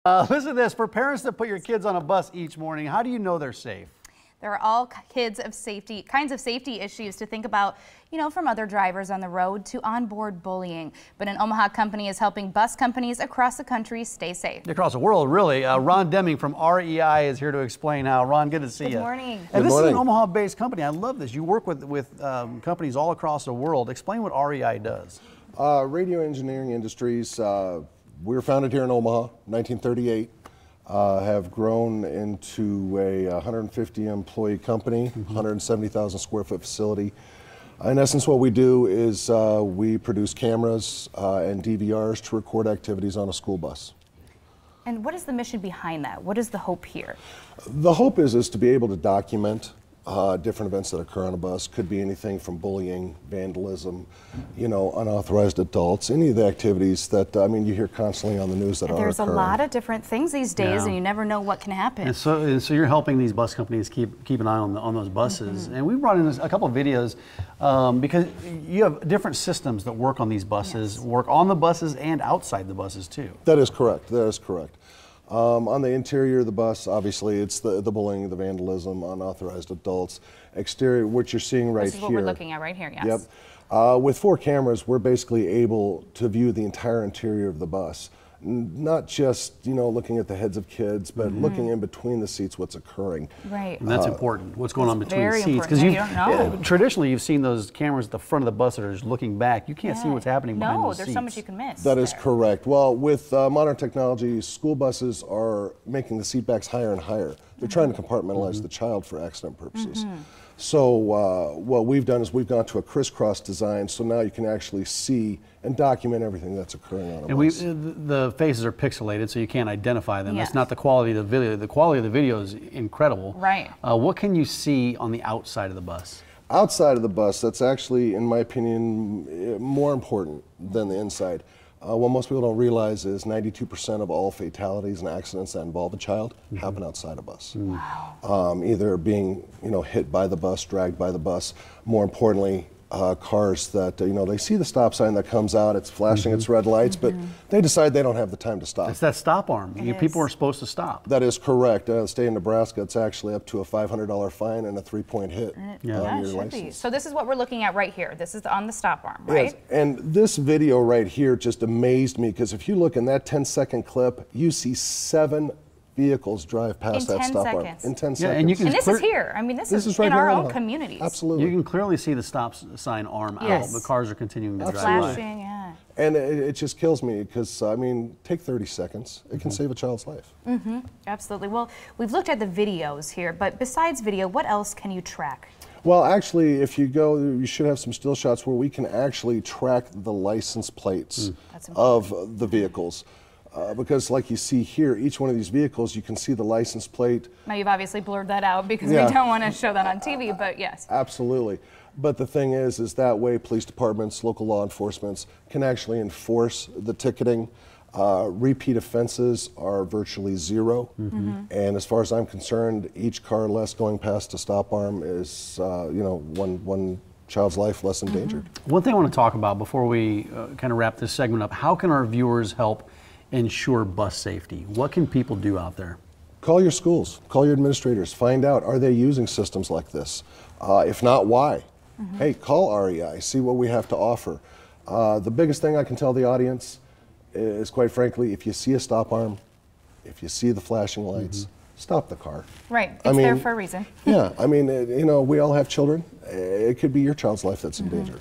Listen to this. For parents that put your kids on a bus each morning, how do you know they're safe? There are all kinds of safety issues to think about, from other drivers on the road to onboard bullying. But an Omaha company is helping bus companies across the country stay safe. Across the world, really. Ron Deming from REI is here to explain how. Ron, good to see you. Good morning. And this is an Omaha-based company. I love this. You work with companies all across the world. Explain what REI does. Radio Engineering Industries. We were founded here in Omaha, 1938. Have grown into a 150 employee company, 170,000 square foot facility. In essence, what we do is we produce cameras and DVRs to record activities on a school bus. And what is the mission behind that? What is the hope here? The hope is to be able to document different events that occur on a bus. Could be anything from bullying, vandalism, unauthorized adults, any of the activities that, you hear constantly on the news that are occurring. There's a lot of different things these days, and you never know what can happen. And so you're helping these bus companies keep an eye on those buses. And we brought in a couple of videos because you have different systems that work on these buses, work on the buses and outside the buses too. That is correct. That is correct. On the interior of the bus, obviously, it's the bullying, the vandalism, unauthorized adults. Exterior, what you're seeing right here. This is what we're looking at right here, yes. Yep. With 4 cameras, we're basically able to view the entire interior of the bus. Not just, looking at the heads of kids, but looking in between the seats, what's occurring. Right. And that's important, what's going on between the seats. Because traditionally, you've seen those cameras at the front of the bus that are just looking back. You can't see what's happening behind those seats. No, there's so much you can miss. That is correct. Well, with modern technology, school buses are making the seat backs higher and higher. They're trying to compartmentalize the child for accident purposes. So what we've done is we've gone to a crisscross design, so now you can actually see and document everything that's occurring on a bus. The faces are pixelated, so you can't identify them. It's not the quality of the video. The quality of the video is incredible. Right. What can you see on the outside of the bus? Outside of the bus, that's actually, in my opinion, more important than the inside. What most people don't realize is 92% of all fatalities and accidents that involve a child happen outside a bus. Wow. Either being, hit by the bus, dragged by the bus. More importantly, cars that, they see the stop sign that comes out, it's flashing its red lights, but they decide they don't have the time to stop. It's that stop arm. People are supposed to stop. That is correct. In the state of Nebraska, it's actually up to a $500 fine and a 3-point hit on your license. So this is what we're looking at right here. This is on the stop arm, right? Yes. And this video right here just amazed me, because if you look in that 10-second clip, you see 7 vehicles drive past that stop arm in 10 seconds. And this is here. This is right in our here own communities. Absolutely. You can clearly see the stop sign arm out. The cars are continuing to drive by. Flashing, And it just kills me, because, take 30 seconds. It can save a child's life. Absolutely. Well, we've looked at the videos here, but besides video, what else can you track? Well, actually, if you go, you should have some still shots where we can actually track the license plates of the vehicles. Because like you see here, each one of these vehicles, you can see the license plate. Now, you've obviously blurred that out because we don't want to show that on TV, but yes. Absolutely. But the thing is that way police departments, local law enforcements can actually enforce the ticketing. Repeat offenses are virtually 0. And as far as I'm concerned, each car less going past a stop arm is, one child's life less endangered. One thing I want to talk about before we kind of wrap this segment up, how can our viewers help ensure bus safety? What can people do out there? Call your schools, call your administrators, find out, are they using systems like this? If not, why? Hey, call REI, see what we have to offer. The biggest thing I can tell the audience is, quite frankly, if you see a stop arm, if you see the flashing lights, stop the car. Right, it's there for a reason. Yeah, we all have children. It could be your child's life that's in danger.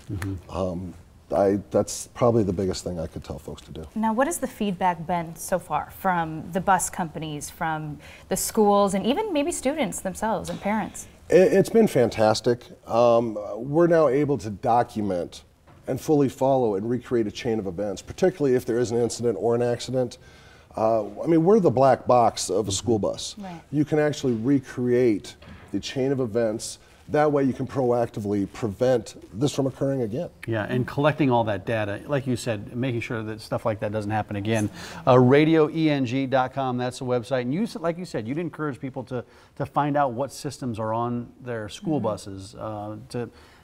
That's probably the biggest thing I could tell folks to do. Now, what has the feedback been so far from the bus companies, from the schools, and even maybe students themselves and parents? It's been fantastic. We're now able to document and fully follow and recreate a chain of events, particularly if there is an incident or an accident. We're the black box of a school bus. Right. You can actually recreate the chain of events. That way you can proactively prevent this from occurring again. Yeah, and collecting all that data, like you said, making sure that stuff like that doesn't happen again. RadioENG.com, that's the website. And like you said, you'd encourage people to find out what systems are on their school buses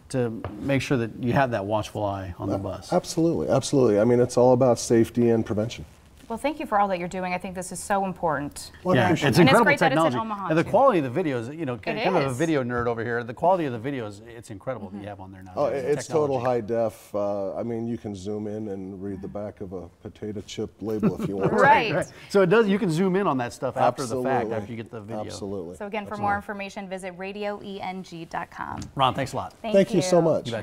to make sure that you have that watchful eye on the bus. Absolutely, absolutely. It's all about safety and prevention. Well, thank you for all that you're doing. I think this is so important. Well, I Yeah, appreciate it's it. And it's incredible great that it's in technology. Omaha, and the too. quality of the videos, you know, kind of a is. video nerd over here. The quality of the videos, it's incredible that you have on there now. Oh, The it's technology. total high def. I mean, you can zoom in and read the back of a potato chip label if you want. Right. So it does. You can zoom in on that stuff after the fact, Absolutely. after you get the video. Absolutely. So again, for more information, visit radioeng.com. Ron, thanks a lot. Thank you so much. You bet.